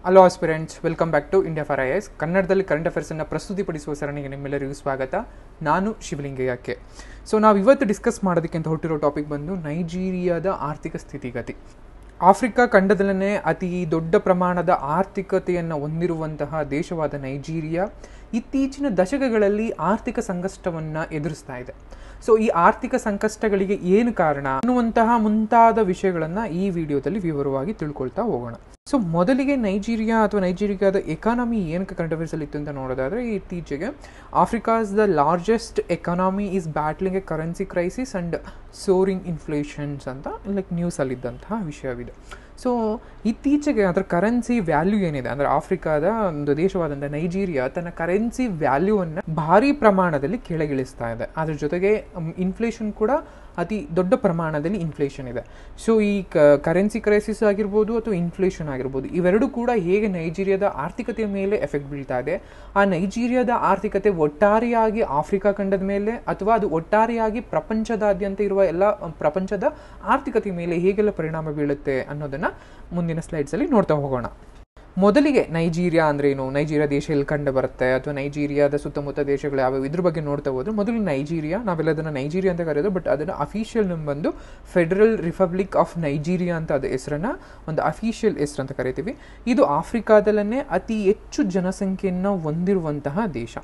Hello aspirants, welcome back to India for IAS. ಕನ್ನಡದಲ್ಲಿ current ಅಫೇರ್ಸನ್ನು ಪ್ರಸ್ತುತಿಪಡಿಸುವ ಸರಣಿಗೆ ನಿಮ್ಮೆಲ್ಲರಿಗೂ ಸ್ವಾಗತ. ನಾನು ಶಿವಲಿಂಗಯ್ಯಕ್ಕೆ. ಸೊ ನಾವು ಇವತ್ತು ಡಿಸ್ಕಸ್ ಮಾಡೋದಕ್ಕೆ ಅಂತ ಹೊರಟಿರೋ ಟಾಪಿಕ್ ಬಂದು ನೈಜೀರಿಯಾದ ಆರ್ಥಿಕ ಸ್ಥಿತಿಗತಿ. ಆಫ್ರಿಕಾ ಖಂಡದಲ್ಲೇ ಅತಿ ದೊಡ್ಡ ಪ್ರಮಾಣದ ಆರ್ಥಿಕತೆಯನ್ನು ಹೊಂದಿರುವಂತಹ ದೇಶವಾದ ನೈಜೀರಿಯಾ ಇತ್ತೀಚಿನ ದಶಕಗಳಲ್ಲಿ ಆರ್ಥಿಕ ಸಂಕಷ್ಟವನ್ನು ಎದುರಿಸ್ತಾ ಇದೆ. ಸೊ ಈ ಆರ್ಥಿಕ ಸಂಕಷ್ಟಗಳಿಗೆ ಏನು ಕಾರಣ ಅನ್ನುವಂತಹ ಮುಂತಾದ ವಿಷಯಗಳನ್ನು ಈ ವಿಡಿಯೋದಲ್ಲಿ ವಿವರವಾಗಿ ತಿಳ್ಕೊಳ್ತಾ ಹೋಗೋಣ. ಸೊ ಮೊದಲಿಗೆ ನೈಜೀರಿಯಾದ ಎಕಾನಮಿ ಏನಕ್ಕೆ ಕರೆಂಟ್ ಅಫೇರ್ಸಲ್ಲಿ ಇತ್ತು ಅಂತ ನೋಡೋದಾದರೆ, ಇತ್ತೀಚೆಗೆ Africa's the largest economy is battling a currency crisis and soaring inflations ಅಂತ ನ್ಯೂಸಲ್ಲಿದ್ದಂತಹ ವಿಷಯವಿದೆ. ಸೊ ಇತ್ತೀಚೆಗೆ ಅದರ ಕರೆನ್ಸಿ ವ್ಯಾಲ್ಯೂ ಏನಿದೆ ಅಂದರೆ ಆಫ್ರಿಕಾದ ಒಂದು ದೇಶವಾದಂಥ ನೈಜೀರಿಯಾ ತನ್ನ ಕರೆನ್ಸಿ ವ್ಯಾಲ್ಯೂವನ್ನು ಭಾರಿ ಪ್ರಮಾಣದಲ್ಲಿ ಕೆಳಗಿಳಿಸ್ತಾ ಇದೆ. ಅದ್ರ ಜೊತೆಗೆ ಇನ್ಫ್ಲೇಷನ್ ಕೂಡ ಅತಿ ದೊಡ್ಡ ಪ್ರಮಾಣದಲ್ಲಿ ಇನ್ಫ್ಲೇಷನ್ ಇದೆ. ಸೊ ಈ ಕರೆನ್ಸಿ ಕ್ರೈಸಿಸ್ ಆಗಿರ್ಬೋದು ಅಥವಾ ಇನ್ಫ್ಲೇಷನ್ ಆಗಿರ್ಬೋದು, ಇವೆರಡೂ ಕೂಡ ಹೇಗೆ ನೈಜೀರಿಯಾದ ಆರ್ಥಿಕತೆಯ ಮೇಲೆ ಎಫೆಕ್ಟ್ ಬೀಳ್ತಾ ಇದೆ, ಆ ನೈಜೀರಿಯಾದ ಆರ್ಥಿಕತೆ ಒಟ್ಟಾರೆಯಾಗಿ ಆಫ್ರಿಕಾ ಖಂಡದ ಮೇಲೆ ಅಥವಾ ಅದು ಒಟ್ಟಾರೆಯಾಗಿ ಪ್ರಪಂಚದಾದ್ಯಂತ ಇರುವ ಎಲ್ಲ ಪ್ರಪಂಚದ ಆರ್ಥಿಕತೆಯ ಮೇಲೆ ಹೇಗೆಲ್ಲ ಪರಿಣಾಮ ಬೀಳುತ್ತೆ ಅನ್ನೋದನ್ನು ಮುಂದಿನ ಸ್ಲೈಡ್ಸಲ್ಲಿ ನೋಡ್ತಾ ಹೋಗೋಣ. ಮೊದಲಿಗೆ ನೈಜೀರಿಯಾ ಅಂದ್ರೆ ಏನು, ನೈಜೀರಿಯಾ ದೇಶ ಎಲ್ಲಿ ಕಂಡು ಬರುತ್ತೆ ಅಥವಾ ನೈಜೀರಿಯಾದ ಸುತ್ತಮುತ್ತ ದೇಶಗಳು ಯಾವ್ಯಾವ, ಇದ್ರ ಬಗ್ಗೆ ನೋಡ್ತಾ ಹೋದ್ರೆ ಮೊದಲು ನೈಜೀರಿಯಾ, ನಾವೆಲ್ಲ ಅದನ್ನು ನೈಜೀರಿಯಾ ಅಂತ ಕರೆಯೋದು, ಬಟ್ ಅದನ್ನು ಅಫಿಷಿಯಲ್ ನೇಮ್ ಬಂದು ಫೆಡರಲ್ ರಿಪಬ್ಲಿಕ್ ಆಫ್ ನೈಜೀರಿಯಾ ಅಂತ ಅದು ಹೆಸರನ್ನ ಒಂದು ಅಫಿಷಿಯಲ್ ಹೆಸರು ಅಂತ ಕರಿತೀವಿ. ಇದು ಆಫ್ರಿಕಾದಲ್ಲೇ ಅತಿ ಹೆಚ್ಚು ಜನಸಂಖ್ಯೆಯನ್ನು ಹೊಂದಿರುವಂತಹ ದೇಶ.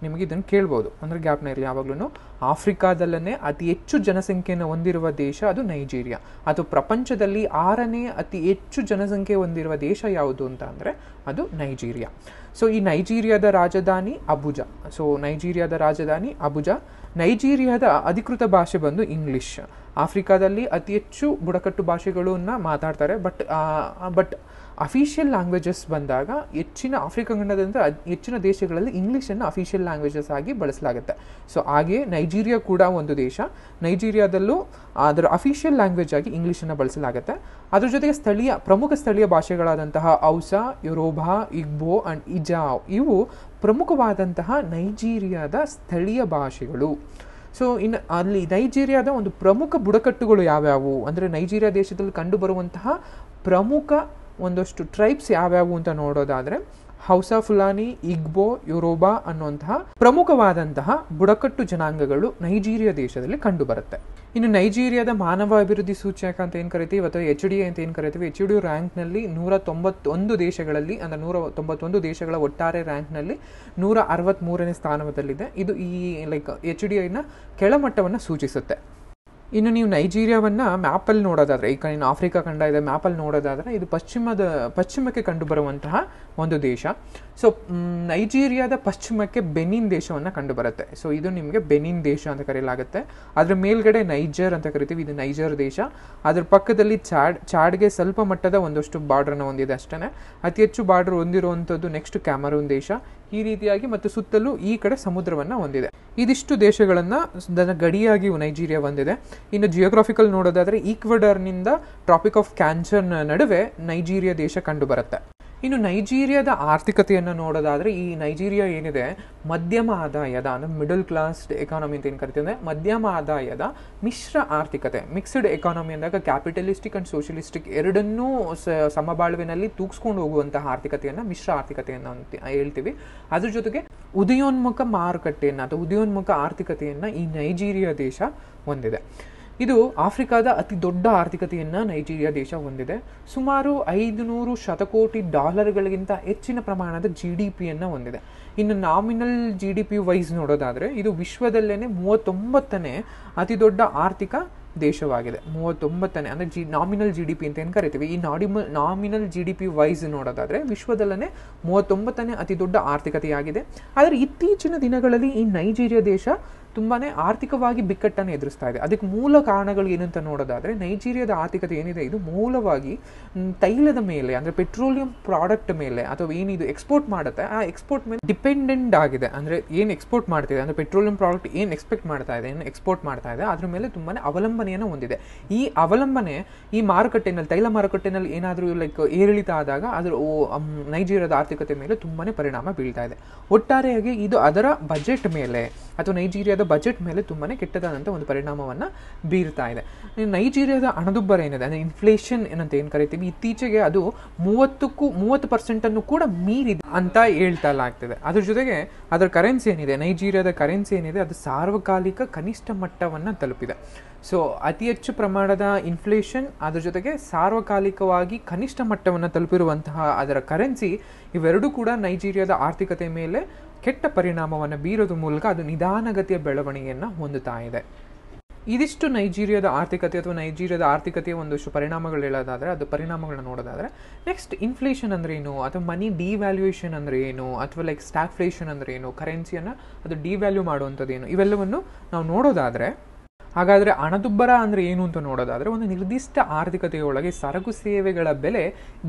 ನಿಮಗೆ ಇದನ್ನು ಕೇಳ್ಬೋದು, ಅಂದರೆ ಗ್ಯಾಪ್ನ ಇರಲಿ, ಯಾವಾಗಲೂ ಆಫ್ರಿಕಾದಲ್ಲೇ ಅತಿ ಹೆಚ್ಚು ಜನಸಂಖ್ಯೆಯನ್ನು ಹೊಂದಿರುವ ದೇಶ ಅದು ನೈಜೀರಿಯಾ. ಅಥವಾ ಪ್ರಪಂಚದಲ್ಲಿ 6ನೇ ಅತಿ ಹೆಚ್ಚು ಜನಸಂಖ್ಯೆ ಹೊಂದಿರುವ ದೇಶ ಯಾವುದು ಅಂತ ಅಂದರೆ ಅದು ನೈಜೀರಿಯಾ. ಸೊ ಈ ನೈಜೀರಿಯಾದ ರಾಜಧಾನಿ ಅಬುಜಾ. ನೈಜೀರಿಯಾದ ಅಧಿಕೃತ ಭಾಷೆ ಬಂದು ಇಂಗ್ಲಿಷ್. ಆಫ್ರಿಕಾದಲ್ಲಿ ಅತಿ ಹೆಚ್ಚು ಬುಡಕಟ್ಟು ಭಾಷೆಗಳನ್ನು ಮಾತಾಡ್ತಾರೆ, ಬಟ್ ಅಫಿಷಿಯಲ್ ಲ್ಯಾಂಗ್ವೇಜಸ್ ಬಂದಾಗ ಆಫ್ರಿಕಾ ಖಂಡದಿಂದ ಹೆಚ್ಚಿನ ದೇಶಗಳಲ್ಲಿ ಇಂಗ್ಲೀಷನ್ನು ಅಫಿಷಿಯಲ್ ಲ್ಯಾಂಗ್ವೇಜಸ್ ಆಗಿ ಬಳಸಲಾಗುತ್ತೆ. ಸೊ ಹಾಗೆ ನೈಜೀರಿಯಾ ಕೂಡ ಒಂದು ದೇಶ. ನೈಜೀರಿಯಾದಲ್ಲೂ ಅದರ ಅಫಿಷಿಯಲ್ ಲ್ಯಾಂಗ್ವೇಜ್ ಆಗಿ ಇಂಗ್ಲೀಷನ್ನು ಬಳಸಲಾಗುತ್ತೆ. ಅದ್ರ ಜೊತೆಗೆ ಪ್ರಮುಖ ಸ್ಥಳೀಯ ಭಾಷೆಗಳಾದಂತಹ ಹೌಸಾ, ಯೋರೋಬಾ, ಇಗ್ಬೋ ಆ್ಯಂಡ್ ಇಜಾವ್ ಇವು ಪ್ರಮುಖವಾದಂತಹ ನೈಜೀರಿಯಾದ ಸ್ಥಳೀಯ ಭಾಷೆಗಳು. ಸೊ ಇನ್ನು ಅಲ್ಲಿ ನೈಜೀರಿಯಾದ ಒಂದು ಪ್ರಮುಖ ಬುಡಕಟ್ಟುಗಳು ಯಾವ್ಯಾವು ಅಂದರೆ, ನೈಜೀರಿಯಾ ದೇಶದಲ್ಲಿ ಕಂಡುಬರುವಂತಹ ಪ್ರಮುಖ ಒಂದಷ್ಟು ಟ್ರೈಬ್ಸ್ ಯಾವ್ಯಾವು ಅಂತ ನೋಡೋದಾದರೆ, ಹೌಸಾ, ಫುಲಾನಿ, ಇಗ್ಬೋ, ಯೋರೋಬಾ ಅನ್ನುವಂತಹ ಪ್ರಮುಖವಾದಂತಹ ಬುಡಕಟ್ಟು ಜನಾಂಗಗಳು ನೈಜೀರಿಯಾ ದೇಶದಲ್ಲಿ ಕಂಡುಬರುತ್ತೆ. ಇನ್ನು ನೈಜೀರಿಯಾದ ಮಾನವ ಅಭಿವೃದ್ಧಿ ಸೂಚ್ಯಂಕ ಅಂತ ಏನು ಕರಿತೀವಿ ಅಥವಾ HDI ಅಂತ ಏನು ಕರಿತೀವಿ, HDI ರ್ಯಾಂಕ್ನಲ್ಲಿ 191 ದೇಶಗಳಲ್ಲಿ, ಅಂದರೆ 191 ದೇಶಗಳ ಒಟ್ಟಾರೆ ರ್ಯಾಂಕ್ನಲ್ಲಿ 163ನೇ ಸ್ಥಾನದಲ್ಲಿದೆ. ಇದು ಈ HDIನ ಕೆಳಮಟ್ಟವನ್ನು ಸೂಚಿಸುತ್ತೆ. ಇನ್ನು ನೀವು ನೈಜೀರಿಯಾವನ್ನು ಮ್ಯಾಪಲ್ಲಿ ನೋಡೋದಾದರೆ, ಈಗ ಇನ್ನು ಆಫ್ರಿಕಾ ಖಂಡ ಇದೆ, ಮ್ಯಾಪಲ್ಲಿ ನೋಡೋದಾದರೆ ಇದು ಪಶ್ಚಿಮಕ್ಕೆ ಕಂಡುಬರುವಂತಹ ಒಂದು ದೇಶ. ಸೊ ನೈಜೀರಿಯಾದ ಪಶ್ಚಿಮಕ್ಕೆ ಬೆನಿನ್ ದೇಶವನ್ನು ಕಂಡುಬರುತ್ತೆ. ಸೊ ಇದು ನಿಮಗೆ ಬೆನಿನ್ ದೇಶ ಅಂತ ಕರೆಯಲಾಗುತ್ತೆ. ಅದರ ಮೇಲ್ಗಡೆ ನೈಜರ್ ಅಂತ ಕರಿತೀವಿ, ಇದು ನೈಜರ್ ದೇಶ. ಅದರ ಪಕ್ಕದಲ್ಲಿ ಚಾಡ್ಗೆ ಸ್ವಲ್ಪ ಮಟ್ಟದ ಒಂದಷ್ಟು ಬಾರ್ಡ್ರನ್ನು ಹೊಂದಿದೆ ಅಷ್ಟೇ. ಅತಿ ಹೆಚ್ಚು ಬಾರ್ಡರ್ ಹೊಂದಿರುವಂಥದ್ದು ನೆಕ್ಸ್ಟ್ ಕ್ಯಾಮರೂನ್ ದೇಶ. ಈ ರೀತಿಯಾಗಿ ಮತ್ತು ಸುತ್ತಲೂ ಈ ಕಡೆ ಸಮುದ್ರವನ್ನು ಹೊಂದಿದೆ. ಇದಿಷ್ಟು ದೇಶಗಳನ್ನು ಗಡಿಯಾಗಿ ನೈಜೀರಿಯಾ ಹೊಂದಿದೆ. ಇನ್ನು ಜಿಯೋಗ್ರಾಫಿಕಲ್ ನೋಡೋದಾದರೆ ಈಕ್ವಡರ್ನಿಂದ ಟ್ರಾಪಿಕ್ ಆಫ್ ಕ್ಯಾನ್ಸರ್ನ ನಡುವೆ ನೈಜೀರಿಯಾ ದೇಶ ಕಂಡುಬರುತ್ತೆ. ಇನ್ನು ನೈಜೀರಿಯಾದ ಆರ್ಥಿಕತೆಯನ್ನು ನೋಡೋದಾದರೆ, ಈ ನೈಜೀರಿಯಾ ಏನಿದೆ ಮಧ್ಯಮ ಆದಾಯದ ಅಂದರೆ ಮಿಡಲ್ ಕ್ಲಾಸ್ ಎಕಾನಮಿ ಅಂತ ಏನು ಕರಿತೀವಿ, ಮಧ್ಯಮ ಆದಾಯದ ಮಿಶ್ರ ಆರ್ಥಿಕತೆ, ಮಿಕ್ಸ್ಡ್ ಎಕಾನಮಿ ಅಂದಾಗ ಕ್ಯಾಪಿಟಲಿಸ್ಟಿಕ್ ಆ್ಯಂಡ್ ಸೋಷಿಯಲಿಸ್ಟಿಕ್ ಎರಡನ್ನೂ ಸಮಬಾಳ್ವೆನಲ್ಲಿ ತೂಗಿಸ್ಕೊಂಡು ಹೋಗುವಂತಹ ಆರ್ಥಿಕತೆಯನ್ನು ಮಿಶ್ರ ಆರ್ಥಿಕತೆಯನ್ನು ಅಂತ ಹೇಳ್ತೀವಿ. ಅದ್ರ ಜೊತೆಗೆ ಉದಯೋನ್ಮುಖ ಮಾರುಕಟ್ಟೆಯನ್ನು ಅಥವಾ ಉದಯೋನ್ಮುಖ ಆರ್ಥಿಕತೆಯನ್ನು ಈ ನೈಜೀರಿಯಾ ದೇಶ ಹೊಂದಿದೆ. ಇದು ಆಫ್ರಿಕಾದ ಅತಿ ದೊಡ್ಡ ಆರ್ಥಿಕತೆಯನ್ನು ನೈಜೀರಿಯಾ ದೇಶ ಹೊಂದಿದೆ. ಸುಮಾರು 500 ಶತಕೋಟಿ ಡಾಲರ್ಗಳಿಗಿಂತ ಹೆಚ್ಚಿನ ಪ್ರಮಾಣದ GDPಯನ್ನು ಹೊಂದಿದೆ. ಇನ್ನು ನಾಮಿನಲ್ GDP ವೈಸ್ ನೋಡೋದಾದರೆ ಇದು ವಿಶ್ವದಲ್ಲೇ 39ನೇ ಅತಿ ದೊಡ್ಡ ಆರ್ಥಿಕ ದೇಶವಾಗಿದೆ. 39ನೇ ಅಂದರೆ ನಾಮಿನಲ್ GDP ಅಂತ ಏನು ಕರಿತೀವಿ. ಈ ನಾಮಿನಲ್ GDP ವೈಸ್ ನೋಡೋದಾದರೆ ವಿಶ್ವದಲ್ಲೇ 39ನೇ ಅತಿ ದೊಡ್ಡ ಆರ್ಥಿಕತೆಯಾಗಿದೆ. ಆದರೆ ಇತ್ತೀಚಿನ ದಿನಗಳಲ್ಲಿ ಈ ನೈಜೀರಿಯಾ ದೇಶ ತುಂಬಾ ಆರ್ಥಿಕವಾಗಿ ಬಿಕ್ಕಟ್ಟನ್ನು ಎದುರಿಸ್ತಾ ಇದೆ. ಅದಕ್ಕೆ ಮೂಲ ಕಾರಣಗಳು ಏನಂತ ನೋಡೋದಾದರೆ, ನೈಜೀರಿಯಾದ ಆರ್ಥಿಕತೆ ಏನಿದೆ ಇದು ಮೂಲವಾಗಿ ತೈಲದ ಮೇಲೆ ಅಂದರೆ ಪೆಟ್ರೋಲಿಯಂ ಪ್ರಾಡಕ್ಟ್ ಮೇಲೆ ಅಥವಾ ಏನಿದು ಎಕ್ಸ್ಪೋರ್ಟ್ ಮಾಡುತ್ತೆ ಆ ಎಕ್ಸ್ಪೋರ್ಟ್ ಮೇಲೆ ಡಿಪೆಂಡೆಂಟ್ ಆಗಿದೆ. ಅಂದರೆ ಏನು ಎಕ್ಸ್ಪೋರ್ಟ್ ಮಾಡ್ತಿದೆ ಅಂದರೆ ಪೆಟ್ರೋಲಿಯಂ ಪ್ರಾಡಕ್ಟ್ ಏನು ಎಕ್ಸ್ಪೋರ್ಟ್ ಮಾಡ್ತಾ ಇದೆ ಅದ್ರ ಮೇಲೆ ತುಂಬಾ ಅವಲಂಬನೆಯನ್ನು ಹೊಂದಿದೆ. ಈ ಅವಲಂಬನೆ ಈ ಮಾರುಕಟ್ಟೆನಲ್ಲಿ, ತೈಲ ಮಾರುಕಟ್ಟೆನಲ್ಲಿ ಏನಾದರೂ ಏರಿಳಿತ ಆದಾಗ ಅದರ ನೈಜೀರಿಯಾದ ಆರ್ಥಿಕತೆ ಮೇಲೆ ತುಂಬಾ ಪರಿಣಾಮ ಬೀಳ್ತಾ ಇದೆ. ಒಟ್ಟಾರೆಯಾಗಿ ಇದು ಅದರ ಬಜೆಟ್ ಮೇಲೆ ಅಥವಾ ನೈಜೀರಿಯಾದ ಬಜೆಟ್ ಮೇಲೆ ತುಂಬಾ ಕೆಟ್ಟದಾದಂಥ ಒಂದು ಪರಿಣಾಮವನ್ನು ಬೀರ್ತಾ ಇದೆ. ನೈಜೀರಿಯಾದ ಹಣದುಬ್ಬರ ಏನಿದೆ ಅಂದರೆ ಇನ್ಫ್ಲೇಷನ್ ಏನಂತ ಏನು ಕರಿತೀವಿ, ಇತ್ತೀಚೆಗೆ ಅದು 30% ಕೂಡ ಮೀರಿದೆ ಅಂತ ಹೇಳ್ತಲಾಗ್ತಿದೆ. ಅದ್ರ ಜೊತೆಗೆ ಅದರ ಕರೆನ್ಸಿ ಏನಿದೆ, ನೈಜೀರಿಯಾದ ಕರೆನ್ಸಿ ಏನಿದೆ, ಅದು ಸಾರ್ವಕಾಲಿಕ ಕನಿಷ್ಠ ಮಟ್ಟವನ್ನು ತಲುಪಿದೆ. ಸೊ ಅತಿ ಹೆಚ್ಚು ಪ್ರಮಾಣದ ಇನ್ಫ್ಲೇಷನ್, ಅದ್ರ ಜೊತೆಗೆ ಸಾರ್ವಕಾಲಿಕವಾಗಿ ಕನಿಷ್ಠ ಮಟ್ಟವನ್ನು ತಲುಪಿರುವಂತಹ ಅದರ ಕರೆನ್ಸಿ, ಇವೆರಡೂ ಕೂಡ ನೈಜೀರಿಯಾದ ಆರ್ಥಿಕತೆ ಮೇಲೆ ಕೆಟ್ಟ ಪರಿಣಾಮವನ್ನು ಬೀರೋದ್ರ ಮೂಲಕ ಅದು ನಿಧಾನಗತಿಯ ಬೆಳವಣಿಗೆಯನ್ನು ಹೊಂದುತ್ತಾ ಇದೆ. ಇದಿಷ್ಟು ನೈಜೀರಿಯಾದ ಆರ್ಥಿಕತೆ ಅಥವಾ ನೈಜೀರಿಯಾದ ಆರ್ಥಿಕತೆಯ ಒಂದಷ್ಟು ಪರಿಣಾಮಗಳು ಹೇಳೋದಾದರೆ, ಅದು ಪರಿಣಾಮಗಳನ್ನ ನೋಡೋದಾದರೆ, ನೆಕ್ಸ್ಟ್ ಇನ್ಫ್ಲೇಷನ್ ಅಂದರೆ ಏನು, ಅಥವಾ ಮನಿ ಡಿವ್ಯಾಲ್ಯೂಯೇಷನ್ ಅಂದರೆ ಏನು, ಅಥವಾ ಲೈಕ್ ಸ್ಟಾಗ್ಫ್ಲೇಷನ್ ಅಂದರೆ ಏನು, ಕರೆನ್ಸಿಯನ್ನು ಅದು ಡಿವ್ಯಾಲ್ಯೂ ಮಾಡುವಂಥದ್ದು ಏನು, ಇವೆಲ್ಲವನ್ನು ನಾವು ನೋಡೋದಾದರೆ, ಹಾಗಾದರೆ ಹಣದುಬ್ಬರ ಅಂದರೆ ಏನು ಅಂತ ನೋಡೋದಾದರೆ, ಒಂದು ನಿರ್ದಿಷ್ಟ ಆರ್ಥಿಕತೆಯೊಳಗೆ ಸರಕು ಸೇವೆಗಳ ಬೆಲೆ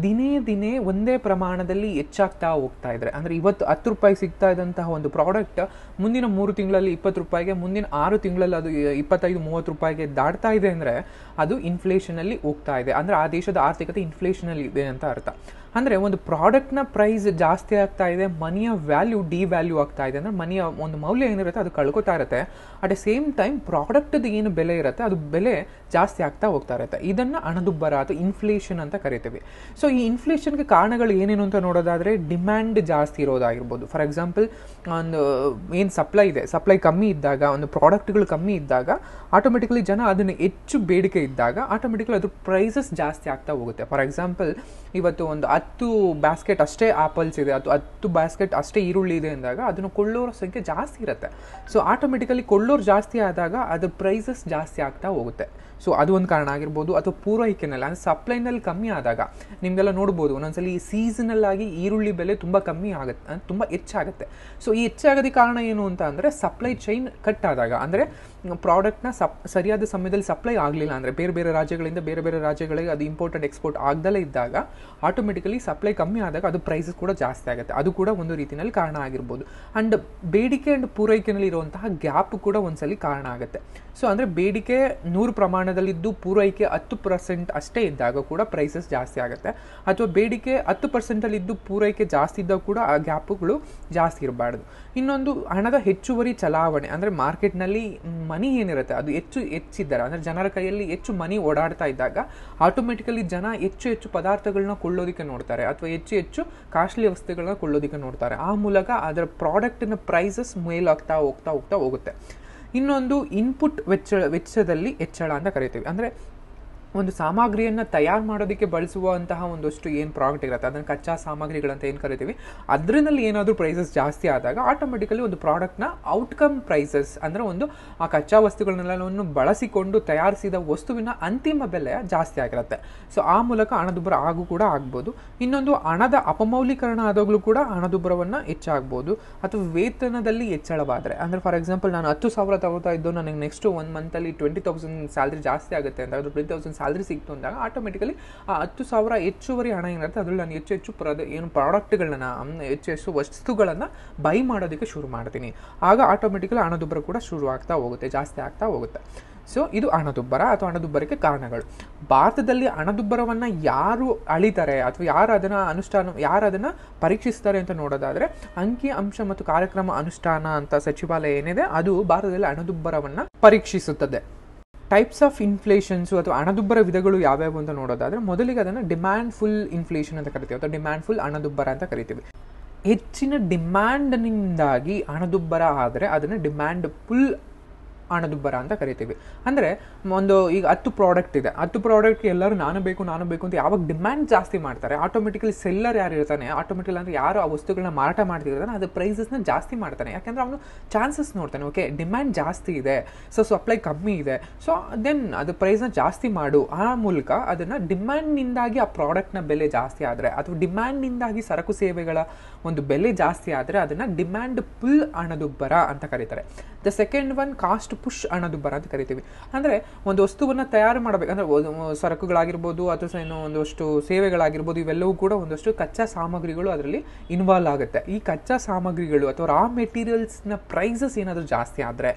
ದಿನೇ ದಿನೇ ಒಂದೇ ಪ್ರಮಾಣದಲ್ಲಿ ಹೆಚ್ಚಾಗ್ತಾ ಹೋಗ್ತಾ ಇದ್ದಾರೆ. ಅಂದರೆ ಇವತ್ತು 10 ರೂಪಾಯಿ ಸಿಗ್ತಾ ಇದ್ದಂತಹ ಒಂದು ಪ್ರಾಡಕ್ಟ್ ಮುಂದಿನ 3 ತಿಂಗಳಲ್ಲಿ 20 ರೂಪಾಯಿಗೆ, ಮುಂದಿನ 6 ತಿಂಗಳಲ್ಲಿ ಅದು 25-30 ರೂಪಾಯಿಗೆ ದಾಟ್ತಾ ಇದೆ ಅಂದರೆ ಅದು ಇನ್ಫ್ಲೇಷನಲ್ಲಿ ಹೋಗ್ತಾ ಇದೆ. ಅಂದರೆ ಆ ದೇಶದ ಆರ್ಥಿಕತೆ ಇನ್ಫ್ಲೇಷನಲ್ಲಿ ಇದೆ ಅಂತ ಅರ್ಥ. ಅಂದರೆ ಒಂದು ಪ್ರಾಡಕ್ಟ್ನ ಪ್ರೈಸ್ ಜಾಸ್ತಿ ಆಗ್ತಾ ಇದೆ, ಮನಿಯ ವ್ಯಾಲ್ಯೂ ಡಿವ್ಯಾಲ್ಯೂ ಆಗ್ತಾ ಇದೆ. ಅಂದರೆ ಮನಿಯ ಒಂದು ಮೌಲ್ಯ ಏನಿರುತ್ತೆ ಅದು ಕಳ್ಕೊತಾ ಇರುತ್ತೆ. ಅಟ್ ದ ಸೇಮ್ ಟೈಮ್ ಪ್ರಾಡಕ್ಟ್ದು ಏನು ಬೆಲೆ ಇರುತ್ತೆ ಅದು ಬೆಲೆ ಜಾಸ್ತಿ ಆಗ್ತಾ ಹೋಗ್ತಾ ಇರುತ್ತೆ. ಇದನ್ನು ಹಣದುಬ್ಬರ ಅಥವಾ ಇನ್ಫ್ಲೇಷನ್ ಅಂತ ಕರಿತೀವಿ. ಸೊ ಈ ಇನ್ಫ್ಲೇಷನ್ಗೆ ಕಾರಣಗಳು ಏನೇನು ಅಂತ ನೋಡೋದಾದರೆ, ಡಿಮ್ಯಾಂಡ್ ಜಾಸ್ತಿ ಇರೋದಾಗಿರ್ಬೋದು. ಫಾರ್ ಎಕ್ಸಾಂಪಲ್, ಒಂದು ಏನು ಸಪ್ಲೈ ಇದೆ, ಸಪ್ಲೈ ಕಮ್ಮಿ ಇದ್ದಾಗ, ಒಂದು ಪ್ರಾಡಕ್ಟ್ಗಳು ಕಮ್ಮಿ ಇದ್ದಾಗ ಆಟೋಮೆಟಿಕಲಿ ಜನ ಅದನ್ನು ಹೆಚ್ಚು ಬೇಡಿಕೆ ಇದ್ದಾಗ ಆಟೋಮೆಟಿಕಲಿ ಅದ್ರ ಪ್ರೈಸಸ್ ಜಾಸ್ತಿ ಆಗ್ತಾ ಹೋಗುತ್ತೆ. ಫಾರ್ ಎಕ್ಸಾಂಪಲ್, ಇವತ್ತು ಒಂದು 10 ಬ್ಯಾಸ್ಕೆಟ್ ಅಷ್ಟೇ ಆಪಲ್ಸ್ ಇದೆ, ಅಥವಾ 10 ಬ್ಯಾಸ್ಕೆಟ್ ಅಷ್ಟೇ ಈರುಳ್ಳಿ ಇದೆ ಅಂದಾಗ ಅದನ್ನು ಕೊಳ್ಳೋರ ಸಂಖ್ಯೆ ಜಾಸ್ತಿ ಇರುತ್ತೆ. ಸೊ ಆಟೋಮೆಟಿಕಲಿ ಕೊಳ್ಳೋರು ಜಾಸ್ತಿ ಆದಾಗ ಅದ್ರ ಪ್ರೈಸಸ್ ಜಾಸ್ತಿ ಆಗ್ತಾ ಹೋಗುತ್ತೆ. ಸೊ ಅದು ಒಂದು ಕಾರಣ ಆಗಿರ್ಬೋದು. ಅಥವಾ ಪೂರೈಕೆನಲ್ಲಿ ಅಂದರೆ ಸಪ್ಲೈನಲ್ಲಿ ಕಮ್ಮಿ ಆದಾಗ ನಿಮಗೆಲ್ಲ ನೋಡ್ಬೋದು, ಒಂದೊಂದ್ಸಲಿ ಸೀಸನಲ್ ಆಗಿ ಈರುಳ್ಳಿ ಬೆಲೆ ತುಂಬ ಕಮ್ಮಿ ಆಗುತ್ತೆ, ತುಂಬ ಹೆಚ್ಚಾಗುತ್ತೆ. ಸೊ ಈ ಹೆಚ್ಚಾಗೋದಕ್ಕೆ ಕಾರಣ ಏನು ಅಂತ ಅಂದರೆ, ಸಪ್ಲೈ ಚೈನ್ ಕಟ್ ಆದಾಗ, ಅಂದರೆ ಪ್ರಾಡಕ್ಟ್ನ ಸರಿಯಾದ ಸಮಯದಲ್ಲಿ ಸಪ್ಲೈ ಆಗಲಿಲ್ಲ ಅಂದರೆ, ಬೇರೆ ಬೇರೆ ರಾಜ್ಯಗಳಿಂದ ಬೇರೆ ಬೇರೆ ರಾಜ್ಯಗಳಿಗೆ ಅದು ಇಂಪೋರ್ಟ್ ಆ್ಯಂಡ್ ಎಕ್ಸ್ಪೋರ್ಟ್ ಆಗದಲ್ಲೇ ಇದ್ದಾಗ ಆಟೋಮೆಟಿಕಲಿ ಸಪ್ಲೈ ಕಮ್ಮಿ ಆದಾಗ ಅದು ಪ್ರೈಸಸ್ ಕೂಡ ಜಾಸ್ತಿ ಆಗುತ್ತೆ. ಅದು ಕೂಡ ಒಂದು ರೀತಿಯಲ್ಲಿ ಕಾರಣ ಆಗಿರ್ಬೋದು. ಆ್ಯಂಡ್ ಬೇಡಿಕೆ ಆ್ಯಂಡ್ ಪೂರೈಕೆಯಲ್ಲಿ ಇರುವಂತಹ ಗ್ಯಾಪ್ ಕೂಡ ಒಂದ್ಸಲಿ ಕಾರಣ ಆಗುತ್ತೆ. ಸೊ ಅಂದರೆ ಬೇಡಿಕೆ 100 ಪ್ರಮಾಣದಲ್ಲಿದ್ದು ಪೂರೈಕೆ 10% ಅಷ್ಟೇ ಇದ್ದಾಗ ಕೂಡ ಪ್ರೈಸಸ್ ಜಾಸ್ತಿ ಆಗುತ್ತೆ. ಅಥವಾ ಬೇಡಿಕೆ 10%ಇದ್ದು ಪೂರೈಕೆ ಜಾಸ್ತಿ ಇದ್ದಾಗ ಕೂಡ ಆ ಗ್ಯಾಪ್ಗಳು ಜಾಸ್ತಿ ಇರಬಾರ್ದು. ಇನ್ನೊಂದು, ಹಣದ ಹೆಚ್ಚುವರಿ ಚಲಾವಣೆ, ಅಂದರೆ ಮಾರ್ಕೆಟ್ನಲ್ಲಿ ಮನಿ ಏನಿರುತ್ತೆ ಅದು ಹೆಚ್ಚಿದ್ದಾರೆ, ಅಂದರೆ ಜನರ ಕೈಯಲ್ಲಿ ಹೆಚ್ಚು ಮನಿ ಓಡಾಡ್ತಾ ಇದ್ದಾಗ ಆಟೋಮೆಟಿಕಲಿ ಜನ ಹೆಚ್ಚು ಪದಾರ್ಥಗಳನ್ನ ಕೊಳ್ಳೋದಕ್ಕೆ ನೋಡ್ತಾರೆ, ಅಥವಾ ಹೆಚ್ಚು ಕಾಸ್ಟ್ಲಿ ವಸ್ತುಗಳನ್ನ ಕೊಳ್ಳೋದಕ್ಕೆ ನೋಡ್ತಾರೆ. ಆ ಮೂಲಕ ಅದರ ಪ್ರಾಡಕ್ಟಿನ ಪ್ರೈಸಸ್ ಮೇಲಾಗ್ತಾ ಹೋಗುತ್ತೆ. ಇನ್ನೊಂದು, ಇನ್ಪುಟ್ ವೆಚ್ಚದಲ್ಲಿ ಹೆಚ್ಚಳ ಅಂತ ಕರಿತೀವಿ. ಅಂದರೆ ಒಂದು ಸಾಮಗ್ರಿಯನ್ನು ತಯಾರು ಮಾಡೋದಕ್ಕೆ ಬಳಸುವಂತಹ ಒಂದಷ್ಟು ಏನು ಪ್ರಾಡಕ್ಟ್ ಇರುತ್ತೆ, ಅದನ್ನು ಕಚ್ಚಾ ಸಾಮಗ್ರಿಗಳಂತ ಏನು ಕರಿತೀವಿ, ಅದರಲ್ಲಿ ಏನಾದರೂ ಪ್ರೈಸಸ್ ಜಾಸ್ತಿ ಆದಾಗ ಆಟೋಮೆಟಿಕಲಿ ಒಂದು ಪ್ರಾಡಕ್ಟ್ನ ಔಟ್ಕಮ್ ಪ್ರೈಸಸ್, ಅಂದರೆ ಒಂದು ಆ ಕಚ್ಚಾ ವಸ್ತುಗಳನ್ನೆಲ್ಲವನ್ನು ಬಳಸಿಕೊಂಡು ತಯಾರಿಸಿದ ವಸ್ತುವಿನ ಅಂತಿಮ ಬೆಲೆ ಜಾಸ್ತಿ ಆಗಿರುತ್ತೆ. ಸೊ ಆ ಮೂಲಕ ಹಣದುಬ್ಬರ ಕೂಡ ಆಗ್ಬೋದು. ಇನ್ನೊಂದು, ಹಣದ ಅಪಮೌಲ್ಯೀಕರಣ ಆದಾಗಲೂ ಕೂಡ ಹಣದುಬ್ಬರವನ್ನು ಹೆಚ್ಚಾಗ್ಬೋದು. ಅಥವಾ ವೇತನದಲ್ಲಿ ಹೆಚ್ಚಳವಾದರೆ, ಅಂದರೆ ಫಾರ್ ಎಕ್ಸಾಂಪಲ್ ನಾನು 10,000 ತಗೋತಾ ಇದ್ದು, ನನಗೆ ನೆಕ್ಸ್ಟ್ 1 ಮಂತಲ್ಲಿ 20,000 ಸ್ಯಾಲ್ರಿ ಜಾಸ್ತಿ ಆಗುತ್ತೆ ಅಂತ, ಅದು 20,000 ಸ್ಯಾಲ್ರಿ ಸಿಕ್ತು ಅಂದಾಗ ಆಟೋಮೆಟಿಕಲಿ ಆ 10,000 ಹೆಚ್ಚುವರಿ ಹಣ ಏನಿರುತ್ತೆ ಅದರಲ್ಲಿ ನಾನು ಹೆಚ್ಚು ಪ್ರಾಡಕ್ಟ್ಗಳನ್ನ, ಹೆಚ್ಚು ವಸ್ತುಗಳನ್ನು ಬೈ ಮಾಡೋದಕ್ಕೆ ಶುರು ಮಾಡ್ತೀನಿ. ಆಗ ಆಟೋಮೆಟಿಕಲಿ ಹಣದುಬ್ಬರ ಕೂಡ ಶುರು ಆಗ್ತಾ ಹೋಗುತ್ತೆ, ಜಾಸ್ತಿ ಆಗ್ತಾ ಹೋಗುತ್ತೆ. ಸೊ ಇದು ಹಣದುಬ್ಬರ ಅಥವಾ ಹಣದುಬ್ಬರಕ್ಕೆ ಕಾರಣಗಳು. ಭಾರತದಲ್ಲಿ ಹಣದುಬ್ಬರವನ್ನು ಯಾರು ಅಳಿತಾರೆ ಅಥವಾ ಯಾರು ಅದನ್ನು ಪರೀಕ್ಷಿಸ್ತಾರೆ ಅಂತ ನೋಡೋದಾದರೆ, ಅಂಕಿ ಅಂಶ ಮತ್ತು ಕಾರ್ಯಕ್ರಮ ಅನುಷ್ಠಾನ ಅಂತ ಸಚಿವಾಲಯ ಏನಿದೆ ಅದು ಭಾರತದಲ್ಲಿ ಹಣದುಬ್ಬರವನ್ನು ಪರೀಕ್ಷಿಸುತ್ತದೆ. ಟೈಪ್ಸ್ ಆಫ್ ಇನ್ಫ್ಲೇಷನ್ಸು ಅಥವಾ ಹಣದುಬ್ಬರ ವಿಧಗಳು ಯಾವ್ಯಾವು ಅಂತ ನೋಡೋದಾದರೆ, ಮೊದಲಿಗೆ ಅದನ್ನು ಡಿಮ್ಯಾಂಡ್ ಫುಲ್ ಇನ್ಫ್ಲೇಷನ್ ಅಂತ ಕರಿತೀವಿ, ಅಥವಾ ಡಿಮ್ಯಾಂಡ್ ಫುಲ್ ಹಣದುಬ್ಬರ ಅಂತ ಕರಿತೀವಿ. ಹೆಚ್ಚಿನ ಡಿಮ್ಯಾಂಡ್ನಿಂದಾಗಿ ಹಣದುಬ್ಬರ ಆದರೆ ಅದನ್ನು ಡಿಮ್ಯಾಂಡ್ ಫುಲ್ ಹಣದುಬ್ಬರ ಅಂತ ಕರಿತೀವಿ. ಅಂದರೆ ಈಗ 10 ಪ್ರಾಡಕ್ಟ್ ಇದೆ, 10 ಪ್ರಾಡಕ್ಟ್ಗೆ ಎಲ್ಲರೂ ನಾನು ಬೇಕು ಅಂತ ಯಾವಾಗ ಡಿಮ್ಯಾಂಡ್ ಜಾಸ್ತಿ ಮಾಡ್ತಾರೆ, ಆಟೋಮೆಟಿಕಲಿ ಸೆಲ್ಲರ್ ಯಾರು ಇರ್ತಾನೆ, ಆಟೋಮೆಟಿಕಲಿ ಅಂದರೆ ಯಾರು ಆ ವಸ್ತುಗಳನ್ನ ಮಾರಾಟ ಮಾಡ್ತಿರ್ತಾನೆ ಅದು ಪ್ರೈಸಸ್ನ ಜಾಸ್ತಿ ಮಾಡ್ತಾನೆ. ಯಾಕೆಂದರೆ ಅವನು ಚಾನ್ಸಸ್ ನೋಡ್ತಾನೆ, ಓಕೆ ಡಿಮ್ಯಾಂಡ್ ಜಾಸ್ತಿ ಇದೆ, ಸೊ ಸಪ್ಲೈ ಕಮ್ಮಿ ಇದೆ, ಸೊ ದೆನ್ ಅದು ಪ್ರೈಸ್ನ ಜಾಸ್ತಿ ಮಾಡು. ಆ ಮೂಲಕ ಅದನ್ನು ಡಿಮ್ಯಾಂಡ್ನಿಂದಾಗಿ ಆ ಪ್ರಾಡಕ್ಟ್ನ ಬೆಲೆ ಜಾಸ್ತಿ ಆದರೆ, ಅಥವಾ ಡಿಮ್ಯಾಂಡ್ನಿಂದಾಗಿ ಸರಕು ಸೇವೆಗಳ ಒಂದು ಬೆಲೆ ಜಾಸ್ತಿ ಆದರೆ ಅದನ್ನು ಡಿಮ್ಯಾಂಡ್ ಫುಲ್ ಹಣದುಬ್ಬರ ಅಂತ ಕರೀತಾರೆ. The second one, cost push ಹಣದುಬ್ಬರ ಅಂತ ಕರಿತೀವಿ. ಅಂದರೆ ಒಂದು ವಸ್ತುವನ್ನು ತಯಾರು ಮಾಡಬೇಕಂದ್ರೆ, ಸರಕುಗಳಾಗಿರ್ಬೋದು ಅಥವಾ ಒಂದಷ್ಟು ಸೇವೆಗಳಾಗಿರ್ಬೋದು, ಇವೆಲ್ಲವೂ ಕೂಡ ಒಂದಷ್ಟು ಕಚ್ಚಾ ಸಾಮಗ್ರಿಗಳು ಅದರಲ್ಲಿ ಇನ್ವಾಲ್ವ್ ಆಗುತ್ತೆ. ಈ ಕಚ್ಚಾ ಸಾಮಗ್ರಿಗಳು ಅಥವಾ ರಾ ಮೆಟೀರಿಯಲ್ಸ್ನ ಪ್ರೈಸಸ್ ಏನಾದರೂ ಜಾಸ್ತಿ ಆದರೆ